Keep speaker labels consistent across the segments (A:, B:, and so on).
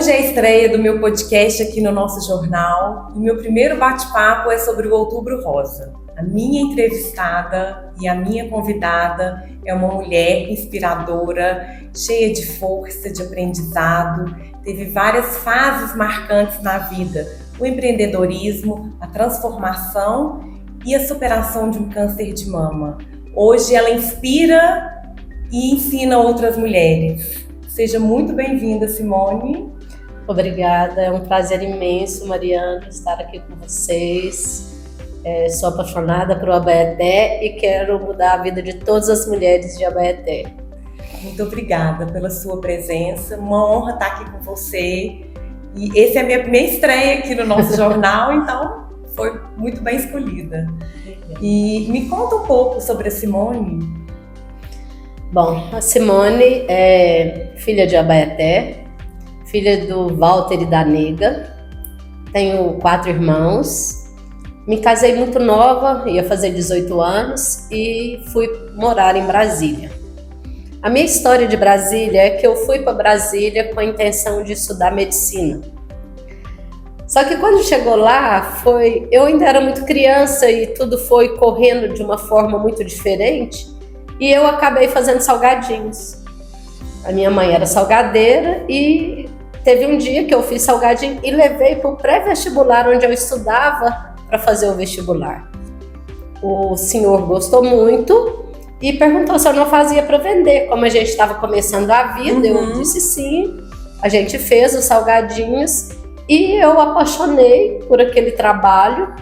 A: Hoje é a estreia do meu podcast aqui no nosso jornal e meu primeiro bate-papo é sobre o Outubro Rosa. A minha entrevistada e a minha convidada é uma mulher inspiradora, cheia de força, de aprendizado, teve várias fases marcantes na vida, o empreendedorismo, a transformação e a superação de um câncer de mama. Hoje ela inspira e ensina outras mulheres. Seja muito bem-vinda, Simone.
B: Obrigada, é um prazer imenso, Mariana, estar aqui com vocês. Sou apaixonada por Abaeté e quero mudar a vida de todas as mulheres de Abaeté.
A: Muito obrigada pela sua presença, uma honra estar aqui com você. E essa é a minha estreia aqui no nosso jornal, então foi muito bem escolhida. E me conta um pouco sobre a Simone.
B: Bom, a Simone é filha de Abaeté, filha do Walter e da Nega. Tenho 4 irmãos. Me casei muito nova, ia fazer 18 anos e fui morar em Brasília. A minha história de Brasília é que eu fui para Brasília com a intenção de estudar medicina. Só que quando chegou lá, eu ainda era muito criança e tudo foi correndo de uma forma muito diferente. E eu acabei fazendo salgadinhos. A minha mãe era salgadeira e teve um dia que eu fiz salgadinho e levei para o pré-vestibular onde eu estudava para fazer o vestibular. O senhor gostou muito e perguntou se eu não fazia para vender. Como a gente estava começando a vida, eu disse sim. A gente fez os salgadinhos e eu apaixonei por aquele trabalho.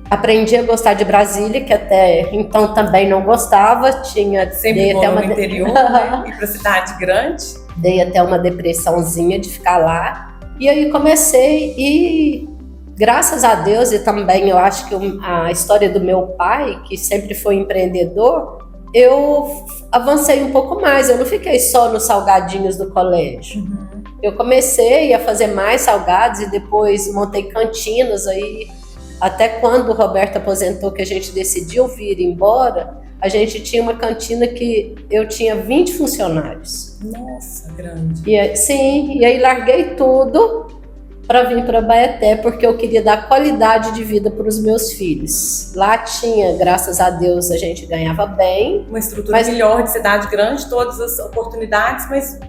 B: Aprendi a gostar de Brasília, que até então também não gostava.
A: Sempre bom no interior, né? Ir para cidade grande.
B: Dei até uma depressãozinha de ficar lá. E aí comecei e, graças a Deus, e também eu acho que a história do meu pai, que sempre foi empreendedor, eu avancei um pouco mais. Eu não fiquei só nos salgadinhos do colégio. Eu comecei a fazer mais salgados e depois montei cantinas aí. Até quando o Roberto aposentou, que a gente decidiu vir embora, a gente tinha uma cantina que eu tinha 20 funcionários.
A: Nossa, grande.
B: E aí larguei tudo para vir para Abaeté, porque eu queria dar qualidade de vida para os meus filhos. Lá tinha, graças a Deus, a gente ganhava bem.
A: Uma estrutura melhor de cidade grande, todas as oportunidades, mas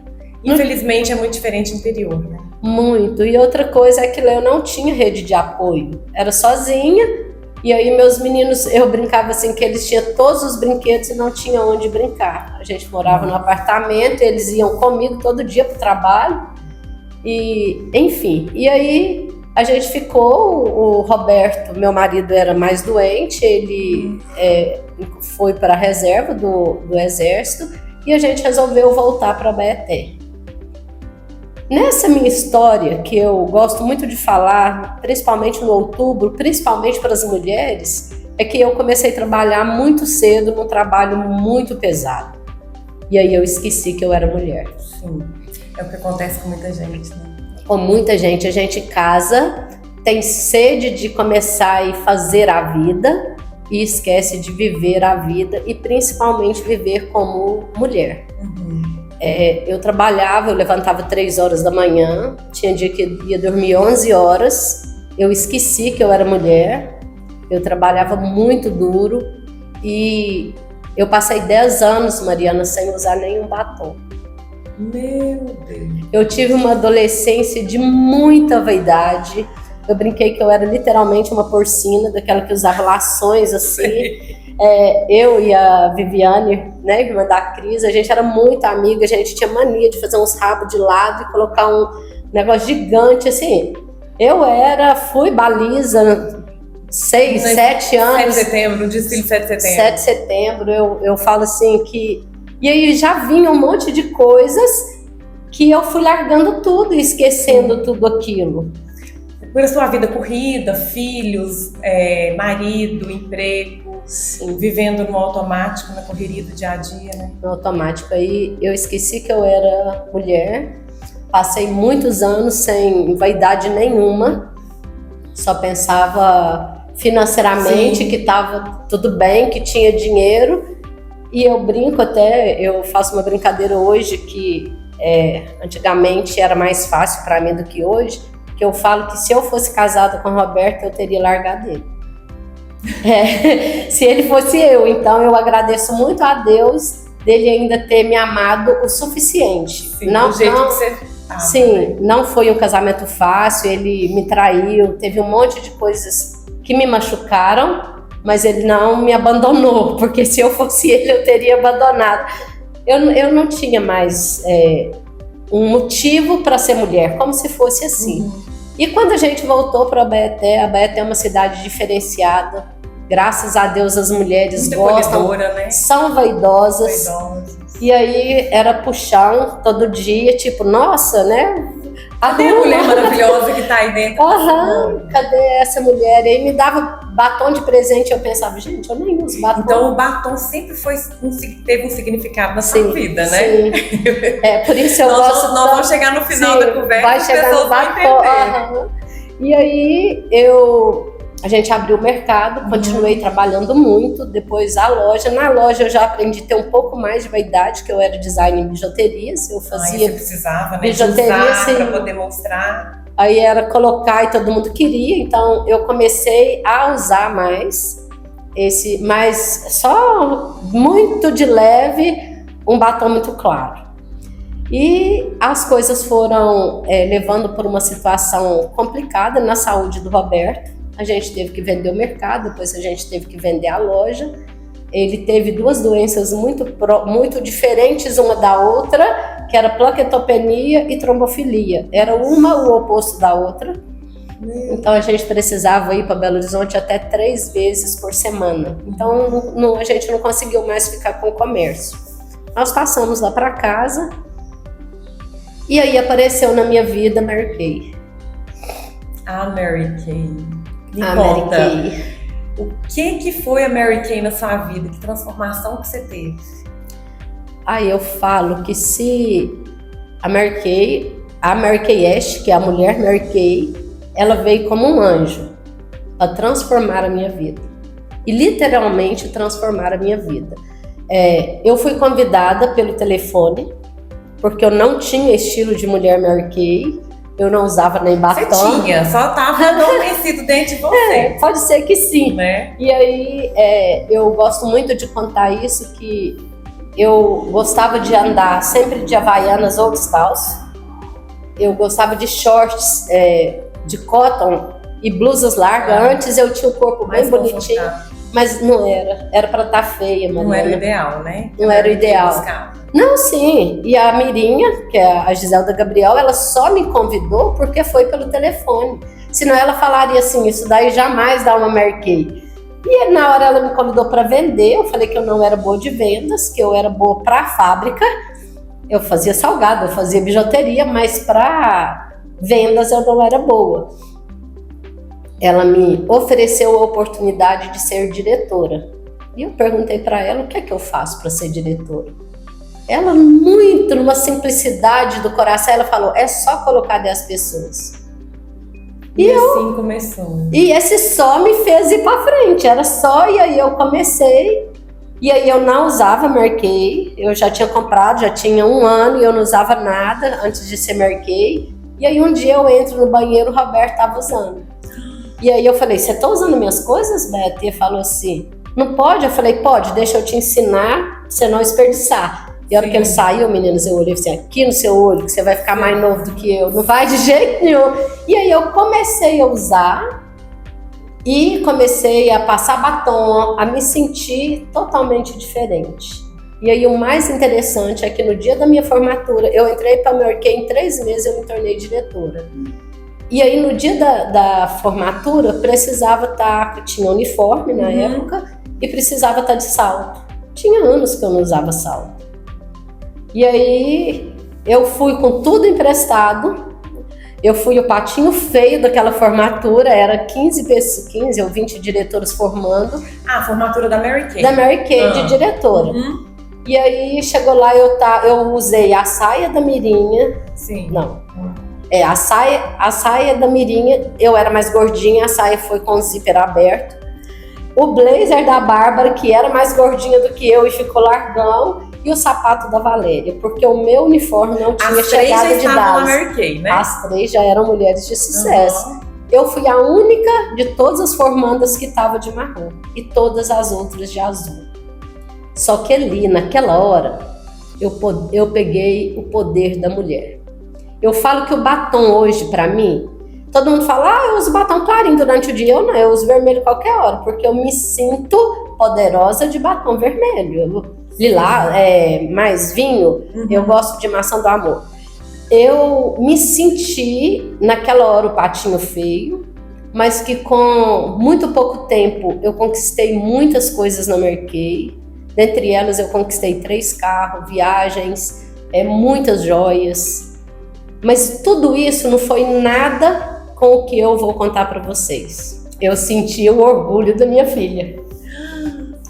A: infelizmente é muito diferente do interior, né?
B: Muito. E outra coisa é que eu não tinha rede de apoio. Era sozinha. E aí meus meninos, eu brincava assim que eles tinham todos os brinquedos e não tinha onde brincar. A gente morava no apartamento, eles iam comigo todo dia pro trabalho. E, enfim. E aí a gente ficou, o Roberto, meu marido, era mais doente, ele foi para a reserva do Exército e a gente resolveu voltar para Abaeté. Nessa minha história, que eu gosto muito de falar, principalmente no outubro, principalmente para as mulheres, é que eu comecei a trabalhar muito cedo num trabalho muito pesado. E aí eu esqueci que eu era mulher.
A: Sim, é o que acontece com muita gente, né?
B: Com muita gente, a gente casa, tem sede de começar e fazer a vida e esquece de viver a vida e principalmente viver como mulher. Eu trabalhava, eu levantava 3 horas da manhã, tinha dia que ia dormir 11 horas, eu esqueci que eu era mulher, eu trabalhava muito duro e eu passei 10 anos, Mariana, sem usar nenhum batom.
A: Meu Deus!
B: Eu tive uma adolescência de muita vaidade, eu brinquei que eu era literalmente uma porcina, daquela que usava lações assim. Eu e a Viviane, né, irmã da Cris, a gente era muito amiga, a gente tinha mania de fazer uns rabos de lado e colocar um negócio gigante, assim. Fui baliza 6, 7 anos.
A: 7 de setembro, um desfile 7 de setembro.
B: 7 de setembro, eu falo assim que... E aí já vinha um monte de coisas que eu fui largando tudo e esquecendo tudo aquilo.
A: Por a sua vida corrida, filhos, marido, emprego, sim, vivendo no automático, na correria do dia a dia, né?
B: No automático. Aí eu esqueci que eu era mulher, passei muitos anos sem vaidade nenhuma, só pensava financeiramente, sim, que estava tudo bem, que tinha dinheiro. E eu brinco até, eu faço uma brincadeira hoje que Antigamente era mais fácil para mim do que hoje, que eu falo que se eu fosse casada com o Roberto, eu teria largado ele. Se ele fosse eu. Então eu agradeço muito a Deus dele ainda ter me amado o suficiente.
A: Sim, do jeito que você tava,
B: sim,
A: né?
B: Não foi um casamento fácil, ele me traiu, teve um monte de coisas que me machucaram, mas ele não me abandonou, porque se eu fosse ele, eu teria abandonado. Eu não tinha mais um motivo para ser mulher, como se fosse assim. E quando a gente voltou para Abaeté é uma cidade diferenciada. Graças a Deus as mulheres
A: muito
B: gostam,
A: né?
B: são vaidosas. E aí era puxão todo dia, tipo, nossa, né?
A: Cadê a mulher maravilhosa que tá aí dentro?
B: Cadê essa mulher? Aí me dava batom de presente, eu pensava, gente, eu nem uso batom.
A: Então o batom sempre teve um significado na sua vida, né?
B: Sim. Por isso eu gosto.
A: Nós vamos chegar no final da conversa,
B: vai chegar no batom. E aí a gente abriu o mercado, continuei trabalhando muito, depois a loja. Na loja eu já aprendi a ter um pouco mais de vaidade, que eu era design em bijuterias, eu fazia
A: você precisava, né,
B: bijuteria
A: para poder mostrar.
B: Aí era colocar e todo mundo queria, então eu comecei a usar mais mas só muito de leve, um batom muito claro. E as coisas foram levando por uma situação complicada na saúde do Roberto. A gente teve que vender o mercado, depois a gente teve que vender a loja. Ele teve 2 doenças muito diferentes uma da outra, que era plaquetopenia e trombofilia. Era uma o oposto da outra. Então a gente precisava ir para Belo Horizonte até 3 vezes por semana. Então a gente não conseguiu mais ficar com o comércio. Nós passamos lá para casa e aí apareceu na minha vida Mary Kay.
A: A Mary Kay.
B: Mary Kay.
A: O que foi a Mary Kay na sua vida? Que transformação que você teve?
B: Eu falo que se a Mary Kay Ash, que é a mulher Mary Kay, ela veio como um anjo para transformar a minha vida. E literalmente transformar a minha vida. Eu fui convidada pelo telefone, porque eu não tinha estilo de mulher Mary Kay. Eu não usava nem batom.
A: Você tinha, só estava adormecido dentro de você.
B: Pode ser que sim.
A: Né?
B: E aí, eu gosto muito de contar isso, que eu gostava de andar sempre de havaianas ou descalço. Eu gostava de shorts de cotton e blusas largas. Antes eu tinha o corpo bem bonitinho, mas não era. Era para estar feia, Mariana.
A: Não era o ideal, né?
B: Não era o ideal. Não, sim. E a Mirinha, que é a Giselda Gabriel, ela só me convidou porque foi pelo telefone. Senão ela falaria assim, isso daí jamais dá uma Mary Kay. E na hora ela me convidou para vender, eu falei que eu não era boa de vendas, que eu era boa para a fábrica. Eu fazia salgado, eu fazia bijuteria, mas para vendas eu não era boa. Ela me ofereceu a oportunidade de ser diretora. E eu perguntei para ela, o que é que eu faço para ser diretora? Ela, muito numa simplicidade do coração, ela falou, é só colocar 10 pessoas.
A: E assim começou.
B: E esse só me fez ir pra frente, era só, e aí eu comecei, e aí eu não usava Mary Kay, eu já tinha comprado, já tinha 1 ano e eu não usava nada antes de ser Mary Kay. E aí um dia eu entro no banheiro, o Roberto tava usando. E aí eu falei, você tá usando minhas coisas, Beto? E ele falou assim, não pode? Eu falei, pode, deixa eu te ensinar pra você não desperdiçar. E a hora que ele saiu, meninas, eu olhei assim, aqui no seu olho, que você vai ficar mais novo do que eu. Não vai de jeito nenhum. E aí eu comecei a usar e comecei a passar batom, a me sentir totalmente diferente. E aí o mais interessante é que no dia da minha formatura, eu entrei para a Mary Kay, em 3 meses eu me tornei diretora. E aí no dia da formatura, precisava estar, tinha uniforme na época, e precisava estar de salto. Tinha anos que eu não usava salto. E aí eu fui com tudo emprestado, eu fui o patinho feio daquela formatura, era 15 ou 20 diretoras formando.
A: A formatura da Mary Kay.
B: Da Mary Kay, de diretora. E aí chegou lá, eu usei a saia da Mirinha.
A: Sim.
B: Não. A saia da Mirinha, eu era mais gordinha, a saia foi com o zíper aberto. O blazer da Bárbara, que era mais gordinha do que eu e ficou largão. e o sapato da Valéria, porque o meu uniforme não tinha
A: As três
B: chegada
A: já
B: de
A: estavam na
B: idade.
A: Mary Kay, né?
B: As 3 já eram mulheres de sucesso.
A: Uhum.
B: Eu fui a única de todas as formandas que estava de marrom e todas as outras de azul. Só que ali, naquela hora, eu peguei o poder da mulher. Eu falo que o batom hoje, para mim, todo mundo fala, eu uso batom clarinho durante o dia. Eu não, eu uso vermelho qualquer hora, porque eu me sinto poderosa de batom vermelho. Lilá, mais vinho, eu gosto de maçã do amor. Eu me senti, naquela hora, o patinho feio, mas que com muito pouco tempo eu conquistei muitas coisas na Mary Kay. Dentre elas, eu conquistei 3 carros, viagens, muitas joias. Mas tudo isso não foi nada com o que eu vou contar para vocês. Eu senti o orgulho da minha filha.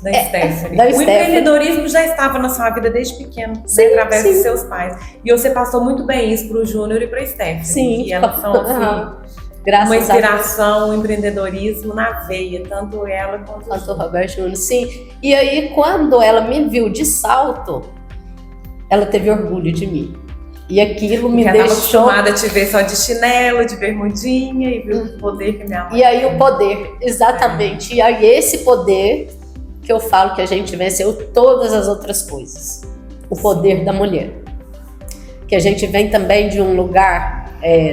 A: Da Stephanie.
B: Da
A: O
B: Stephanie.
A: empreendedorismo já estava na sua vida desde pequeno,
B: Sim,
A: através
B: sim.
A: dos seus pais. E você passou muito bem isso para o Júnior e para a Stephanie.
B: Sim.
A: E elas são assim,
B: Graças
A: uma
B: a Deus.
A: inspiração, um empreendedorismo na veia, tanto ela quanto o
B: Quanto o
A: Júnior.
B: Robert Júnior, sim. E aí, quando ela me viu de salto, ela teve orgulho de mim. E aquilo me
A: Porque ela estava
B: deixou...
A: acostumada a te ver só de chinelo, de bermudinha, e viu o poder que minha mãe
B: E aí
A: tem.
B: o poder, exatamente. E aí esse poder que eu falo que a gente venceu todas as outras coisas. O poder da mulher. Que a gente vem também de um lugar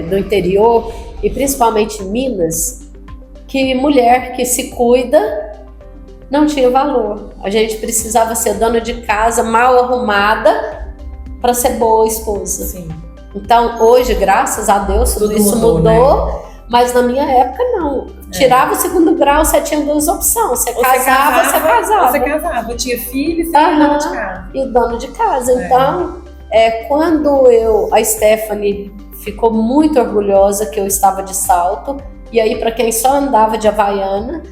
B: do interior, e principalmente Minas, que mulher que se cuida não tinha valor. A gente precisava ser dona de casa, mal arrumada, para ser boa esposa.
A: Sim.
B: Então, hoje, graças a Deus, tudo isso mudou,
A: né?
B: mas na minha época não. Tirava o 2º grau, você tinha 2 opções. Você casava, você casava.
A: Você casava, tinha filho e você era dona de casa.
B: E dono de casa. Então, quando a Stephanie ficou muito orgulhosa que eu estava de salto, e aí para quem só andava de Havaiana,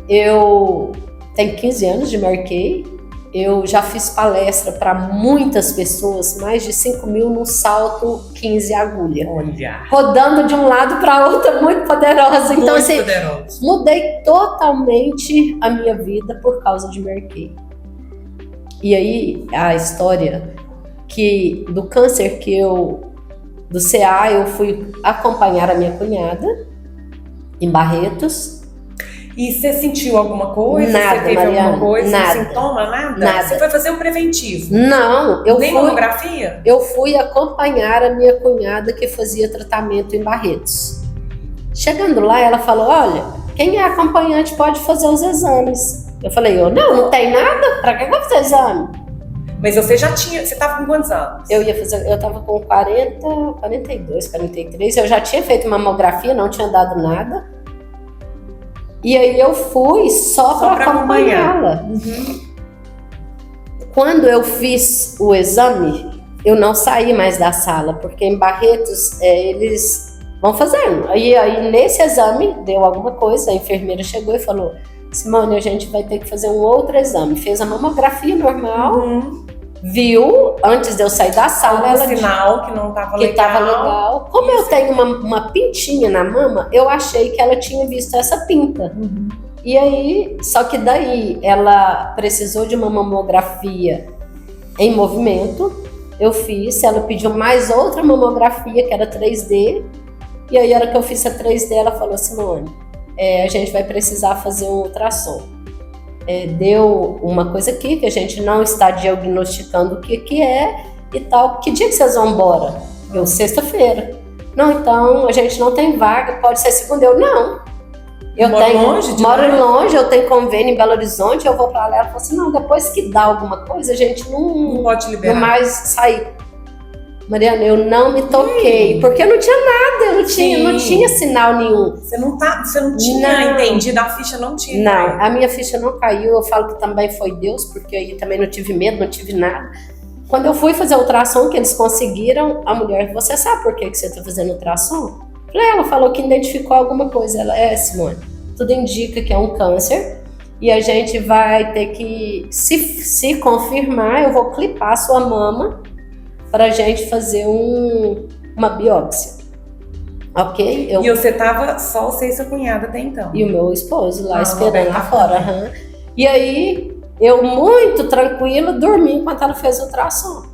B: eu tenho 15 anos de Mary Kay. Eu já fiz palestra para muitas pessoas, mais de 5 mil num salto 15 agulha.
A: Olha.
B: Rodando de um lado para outro, muito poderosa. Então,
A: Muito
B: assim,
A: poderoso.
B: mudei totalmente a minha vida por causa de Mary Kay. E aí, a história que do câncer do CA, eu fui acompanhar a minha cunhada em Barretos.
A: E você sentiu alguma coisa?
B: Nada,
A: você teve
B: Mariana,
A: alguma coisa?
B: nada.
A: Sintoma? Nada?
B: Nada.
A: Você foi fazer um preventivo?
B: Não,
A: Nem mamografia?
B: Eu fui acompanhar a minha cunhada que fazia tratamento em Barretos. Chegando lá, ela falou, olha, quem é acompanhante pode fazer os exames. Eu falei, não tem nada? Pra que eu vou fazer exame?
A: Mas você já tinha, você estava com quantos anos?
B: Eu tava com 40, 42, 43, eu já tinha feito mamografia, não tinha dado nada. E aí eu fui só para acompanhá-la. Quando eu fiz o exame, eu não saí mais da sala, porque em Barretos eles vão fazendo. Aí nesse exame deu alguma coisa, a enfermeira chegou e falou, Simone, a gente vai ter que fazer um outro exame. Fez a mamografia normal, viu, antes de eu sair da sala, ela
A: sinal que não estava legal.
B: Que estava legal. Como eu tenho uma pintinha na mama, eu achei que ela tinha visto essa pinta. E aí, só que daí ela precisou de uma mamografia em movimento. Eu fiz, ela pediu mais outra mamografia, que era 3D. E aí, a hora que eu fiz a 3D, ela falou, Simone, a gente vai precisar fazer um ultrassom. Deu uma coisa aqui que a gente não está diagnosticando o que é e tal. Que dia que vocês vão embora? Eu, sexta-feira. Não, então a gente não tem vaga, pode ser segunda. Eu, não. Eu moro longe, eu tenho convênio em Belo Horizonte, eu vou pra lá. Ela falou assim, não, depois que dá alguma coisa, a gente não
A: pode liberar.
B: Não mais sair. Mariana, eu não me toquei, porque eu não tinha nada, eu não tinha sinal nenhum.
A: Você não tinha entendido, a ficha não tinha.
B: Não, a minha ficha não caiu, eu falo que também foi Deus, porque aí também não tive medo, não tive nada. Quando eu fui fazer o ultrassom, que eles conseguiram, a mulher, você sabe por que você está fazendo ultrassom? Ela falou que identificou alguma coisa. Ela, Simone, tudo indica que é um câncer, e a gente vai ter que, se confirmar, eu vou clipar a sua mama, pra gente fazer uma biópsia. Ok?
A: E você tava só você e sua cunhada até então?
B: E o meu esposo lá esperando lá fora. E aí, Eu, muito tranquila, dormi enquanto ela fez o ultrassom.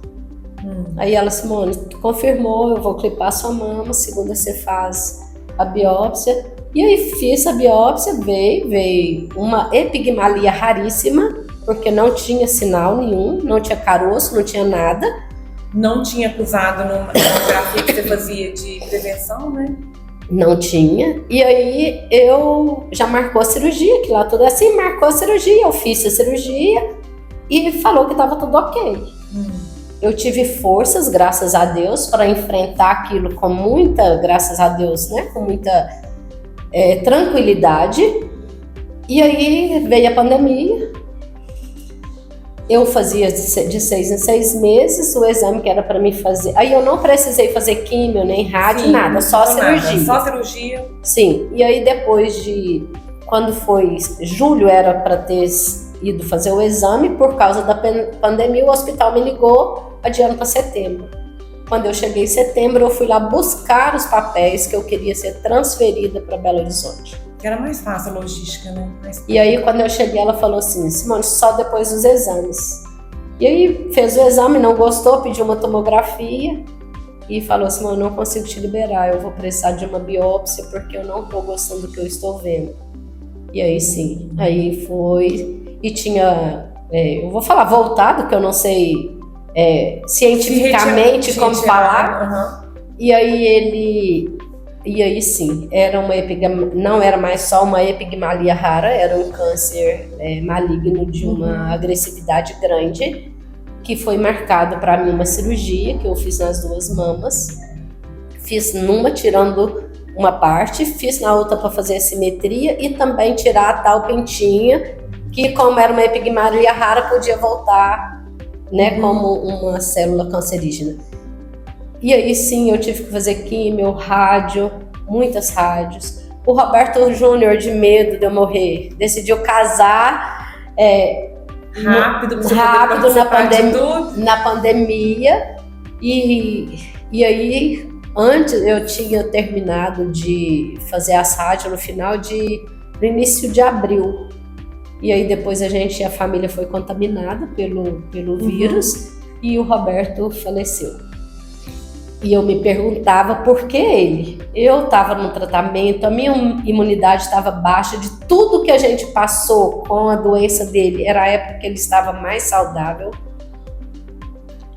B: Aí ela, Simone, confirmou, eu vou clipar sua mama, segunda você faz a biópsia. E aí fiz a biópsia, veio uma epigmalia raríssima, porque não tinha sinal nenhum, não tinha caroço, não tinha nada.
A: Não tinha acusado numa mamografia que você fazia de prevenção, né?
B: Não tinha. E aí eu já marcou a cirurgia, que lá tudo é assim, marcou a cirurgia, eu fiz a cirurgia e falou que estava tudo ok. Eu tive forças, graças a Deus, para enfrentar aquilo com muita, graças a Deus, né? Com muita tranquilidade. E aí veio a pandemia. Eu fazia de 6 em 6 meses o exame que era para mim fazer. Aí eu não precisei fazer químio, nem rádio,
A: Sim,
B: nada, só cirurgia.
A: Nada, só cirurgia.
B: Sim, e aí depois de... Quando foi julho, era para ter ido fazer o exame, por causa da pandemia, o hospital me ligou adiando para setembro. Quando eu cheguei em setembro, eu fui lá buscar os papéis que eu queria ser transferida para Belo Horizonte.
A: Que era mais fácil a logística, né?
B: E aí, quando eu cheguei, ela falou assim, Simone, só depois dos exames. E aí, fez o exame, não gostou, pediu uma tomografia e falou, Simone, não consigo te liberar, eu vou precisar de uma biópsia porque eu não estou gostando do que eu estou vendo. E aí, sim, aí foi, e tinha, eu vou falar voltado, que eu não sei cientificamente como falar. E aí sim, era não era mais só uma epigmalia rara, era um câncer maligno de uma agressividade grande, que foi marcado para mim uma cirurgia que eu fiz nas 2 mamas. Fiz numa tirando uma parte, fiz na outra para fazer a simetria e também tirar a tal pentinha, que como era uma epigmalia rara, podia voltar, né, como uma célula cancerígena. E aí sim, eu tive que fazer químio, rádio, muitas rádios. O Roberto Júnior, de medo de eu morrer, decidiu casar rápido na pandemia. E aí, antes eu tinha terminado de fazer as rádios no início de abril. E aí depois a família foi contaminada pelo vírus e o Roberto faleceu. E eu me perguntava por que ele. Eu estava no tratamento, a minha imunidade estava baixa, de tudo que a gente passou com a doença dele, era a época que ele estava mais saudável.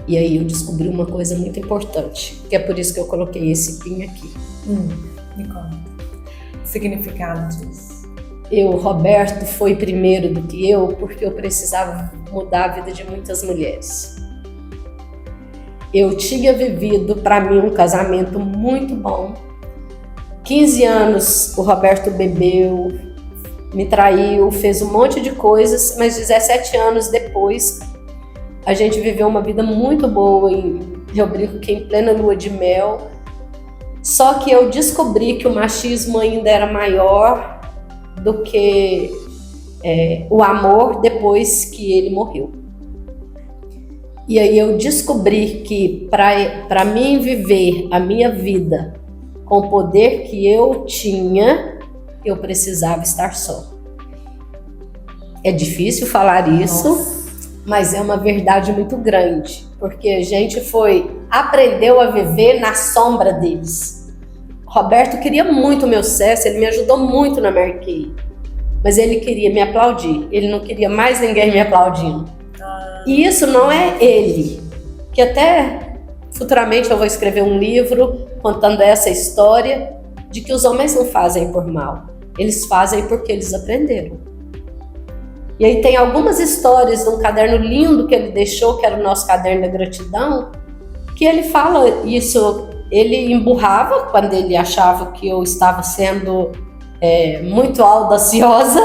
B: E aí eu descobri uma coisa muito importante, que é por isso que eu coloquei esse pin aqui.
A: Me conta. O significado disso.
B: O Roberto foi primeiro do que eu, porque eu precisava mudar a vida de muitas mulheres. Eu tinha vivido, para mim, um casamento muito bom. 15 anos o Roberto bebeu, me traiu, fez um monte de coisas, mas 17 anos depois, a gente viveu uma vida muito boa, eu brinco que em plena lua de mel. Só que eu descobri que o machismo ainda era maior do que o amor depois que ele morreu. E aí eu descobri que para mim viver a minha vida com o poder que eu tinha, eu precisava estar só. É difícil falar isso, mas é uma verdade muito grande, porque a gente aprendeu a viver na sombra deles. Roberto queria muito o meu sucesso, ele me ajudou muito na Marquei, mas ele queria me aplaudir, ele não queria mais ninguém me aplaudindo. E isso não é ele, que até futuramente eu vou escrever um livro contando essa história de que os homens não fazem por mal, eles fazem porque eles aprenderam. E aí tem algumas histórias de um caderno lindo que ele deixou, que era o nosso caderno da gratidão, que ele fala isso, ele emburrava quando ele achava que eu estava sendo muito audaciosa.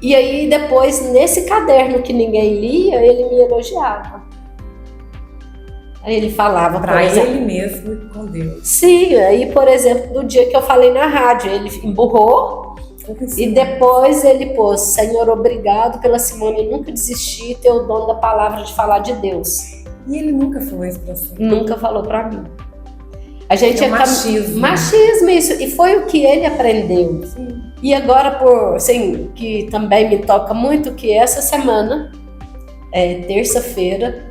B: E aí depois, nesse caderno que ninguém lia, ele me elogiava. Aí ele falava
A: pra ele mesmo e com Deus.
B: Sim, aí por exemplo, no dia que eu falei na rádio, ele emburrou e depois ele pôs, Senhor, obrigado pela Simone nunca desistir, ter o dom da palavra de falar de Deus.
A: E ele nunca falou isso pra você?
B: Nunca falou pra mim. A gente
A: machismo.
B: Machismo, isso. E foi o que ele aprendeu.
A: Sim.
B: E agora, assim, que também me toca muito, que essa semana, terça-feira,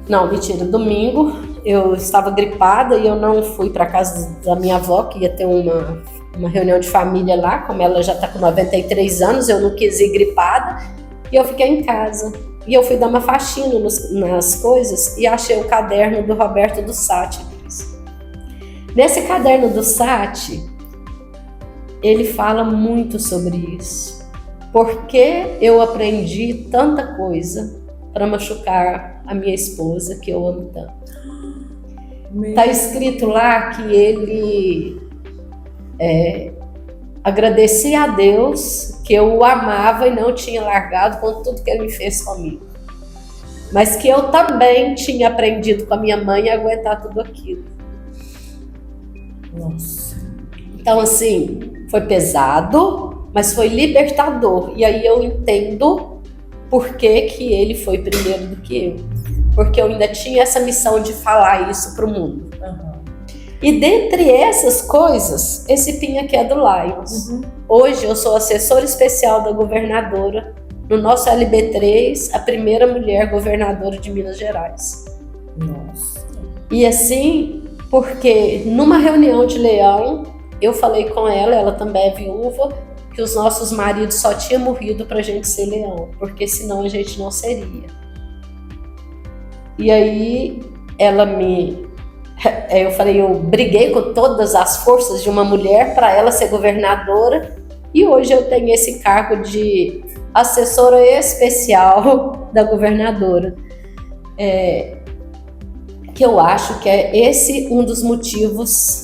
B: não, mentira, domingo, eu estava gripada e eu não fui para casa da minha avó, que ia ter uma reunião de família lá, como ela já está com 93 anos, eu não quis ir gripada, e eu fiquei em casa. E eu fui dar uma faxina nas coisas e achei o caderno do Roberto do Satti. Nesse caderno do Satti, ele fala muito sobre isso. Porque eu aprendi tanta coisa para machucar a minha esposa, que eu amo tanto. Está escrito lá que ele agradecia a Deus que eu o amava e não tinha largado com tudo que ele me fez comigo. Mas que eu também tinha aprendido com a minha mãe a aguentar tudo aquilo.
A: Nossa.
B: Então, assim, foi pesado, mas foi libertador. E aí eu entendo por que ele foi primeiro do que eu. Porque eu ainda tinha essa missão de falar isso para o mundo.
A: Uhum.
B: E dentre essas coisas, esse PIN aqui é do Lions.
A: Uhum.
B: Hoje eu sou assessora especial da governadora, no nosso LB3, a primeira mulher governadora de Minas Gerais.
A: Nossa.
B: E assim, porque numa reunião de Leão, eu falei com ela também é viúva, que os nossos maridos só tinham morrido pra gente ser leão, porque senão a gente não seria. E aí eu falei, eu briguei com todas as forças de uma mulher para ela ser governadora, e hoje eu tenho esse cargo de assessora especial da governadora. Que eu acho que é esse um dos motivos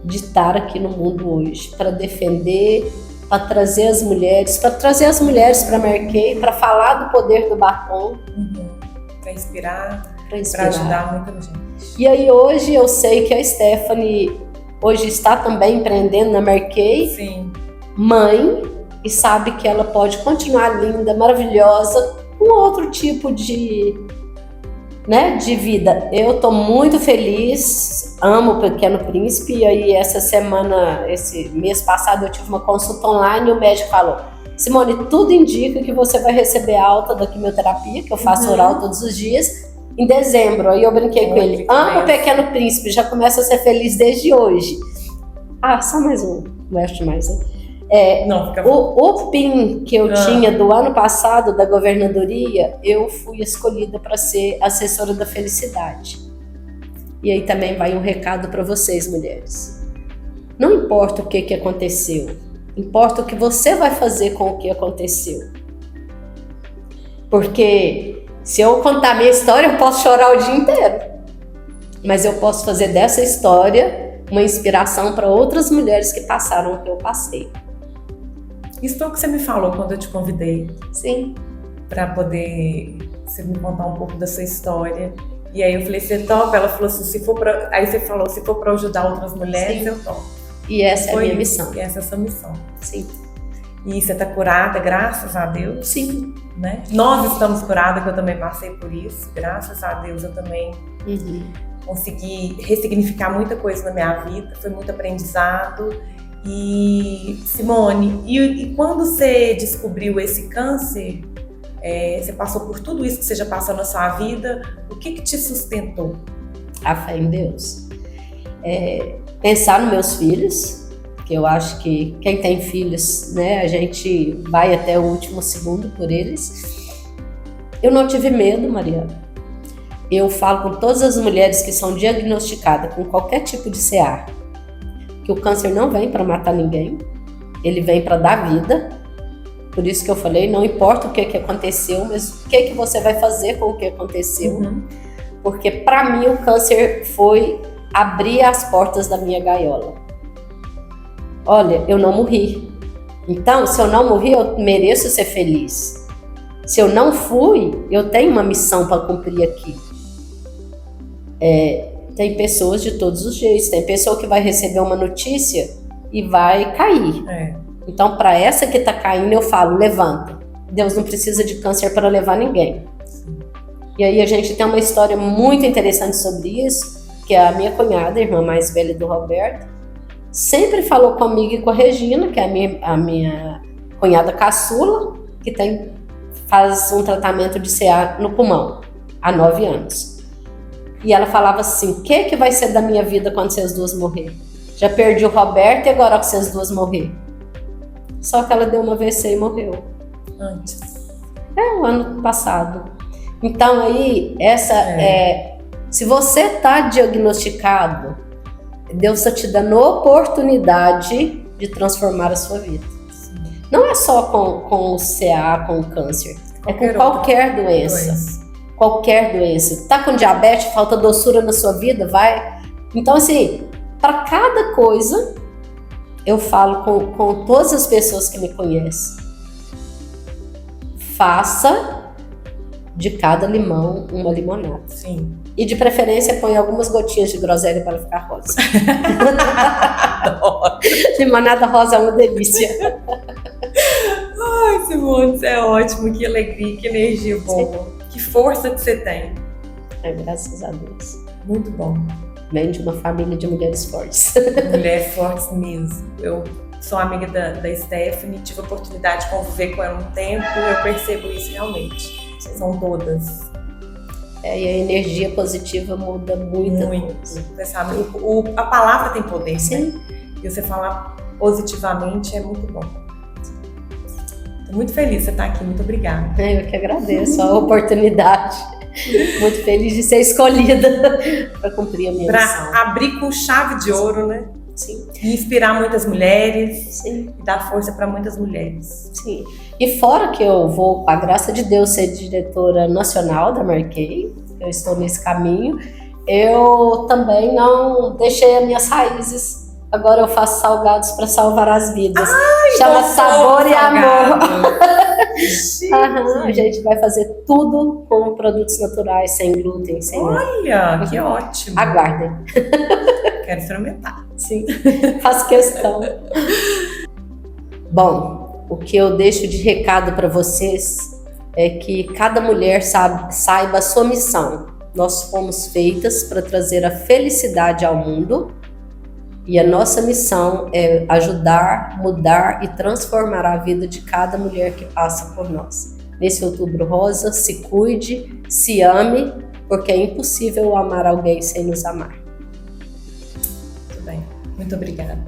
B: de estar aqui no mundo hoje, para defender, para trazer as mulheres para Marquei, para falar do poder do batom.
A: Para inspirar, para ajudar muita gente.
B: E aí hoje eu sei que a Stephanie hoje está também empreendendo na Marquei,
A: Sim.
B: Mãe, e sabe que ela pode continuar linda, maravilhosa, com outro tipo de vida. Eu tô muito feliz, amo o Pequeno Príncipe, e aí esse mês passado eu tive uma consulta online e o médico falou: Simone, tudo indica que você vai receber alta da quimioterapia, que eu faço oral todos os dias, em dezembro. Aí eu brinquei com ele, amo o Pequeno Príncipe, já começa a ser feliz desde hoje. Só mais um, não acho mais um.
A: Não, fica
B: o PIN que eu tinha do ano passado da governadoria, eu fui escolhida para ser assessora da felicidade. E aí também vai um recado para vocês, mulheres. Não importa o que aconteceu, importa o que você vai fazer com o que aconteceu. Porque se eu contar minha história, eu posso chorar o dia inteiro. Mas eu posso fazer dessa história uma inspiração para outras mulheres que passaram o que eu passei.
A: Isso foi o que você me falou quando eu te convidei.
B: Sim.
A: Para poder você me contar um pouco da sua história. E aí eu falei, você topa? Ela falou assim, aí você falou, se for para ajudar outras mulheres, sim, eu topo.
B: E essa é a minha missão.
A: E essa é a sua missão.
B: Sim.
A: E você está curada, graças a Deus.
B: Sim.
A: Né? Nós estamos curadas, que eu também passei por isso. Graças a Deus eu também consegui ressignificar muita coisa na minha vida. Foi muito aprendizado. E Simone, e quando você descobriu esse câncer, você passou por tudo isso que você já passou na sua vida, o que te sustentou?
B: A fé em Deus. Pensar nos meus filhos, que eu acho que quem tem filhos, né, a gente vai até o último segundo por eles. Eu não tive medo, Mariana. Eu falo com todas as mulheres que são diagnosticadas com qualquer tipo de CA, que o câncer não vem para matar ninguém, ele vem para dar vida. Por isso que eu falei, não importa o que aconteceu, mas o que você vai fazer com o que aconteceu. Porque para mim o câncer foi abrir as portas da minha gaiola. Olha, eu não morri. Então, se eu não morri, eu mereço ser feliz. Se eu não fui, eu tenho uma missão para cumprir aqui. Tem pessoas de todos os jeitos. Tem pessoa que vai receber uma notícia e vai cair. Então, para essa que está caindo, eu falo, levanta. Deus não precisa de câncer para levar ninguém. E aí a gente tem uma história muito interessante sobre isso, que é a minha cunhada, a irmã mais velha do Roberto. sempre falou comigo e com a Regina, que é a minha cunhada caçula, que faz um tratamento de CA no pulmão, há 9 anos. E ela falava assim, o que vai ser da minha vida quando vocês duas morrer? Já perdi o Roberto e agora que vocês duas morrer? Só que ela deu uma AVC e morreu.
A: Antes.
B: O ano passado. Então aí, se você está diagnosticado, Deus está te dando oportunidade de transformar a sua vida. Sim. Não é só com o CA, com o câncer, é com qualquer doença. Qualquer doença. Tá com diabetes, falta doçura na sua vida, vai. Então assim, para cada coisa, eu falo com todas as pessoas que me conhecem, faça de cada limão uma limonada.
A: Sim.
B: E de preferência põe algumas gotinhas de groselha para ficar rosa. Limonada rosa é uma delícia.
A: Ai, Simone, isso é ótimo, que alegria, que energia boa. Que força que você tem.
B: Graças a Deus.
A: Muito bom.
B: Vem de uma família de mulheres fortes.
A: Mulheres fortes mesmo. Eu sou amiga da Stephanie, tive a oportunidade de conviver com ela um tempo e eu percebo isso realmente. São todas.
B: E a energia positiva muda muito.
A: Você sabe, a palavra tem poder,
B: sim,
A: né? E você falar positivamente é muito bom. Estou muito feliz de você estar aqui, muito obrigada.
B: Eu que agradeço a oportunidade. Muito feliz de ser escolhida para cumprir a minha missão.
A: Para abrir com chave de ouro, né?
B: Sim.
A: E inspirar muitas mulheres.
B: Sim.
A: E dar força para muitas mulheres.
B: Sim. E fora que eu vou, com a graça de Deus, ser diretora nacional da Marquei, eu estou nesse caminho, eu também não deixei as minhas raízes. Agora eu faço salgados para salvar as vidas.
A: Ai,
B: chama Sabor e Amor.
A: A
B: gente vai fazer tudo com produtos naturais, sem glúten, sem
A: Olha, que ótimo.
B: Aguardem.
A: Quero experimentar.
B: Sim, faço questão. Bom, o que eu deixo de recado para vocês é que cada mulher saiba a sua missão. Nós fomos feitas para trazer a felicidade ao mundo. E a nossa missão é ajudar, mudar e transformar a vida de cada mulher que passa por nós. Nesse Outubro Rosa, se cuide, se ame, porque é impossível amar alguém sem nos amar.
A: Muito bem, muito obrigada.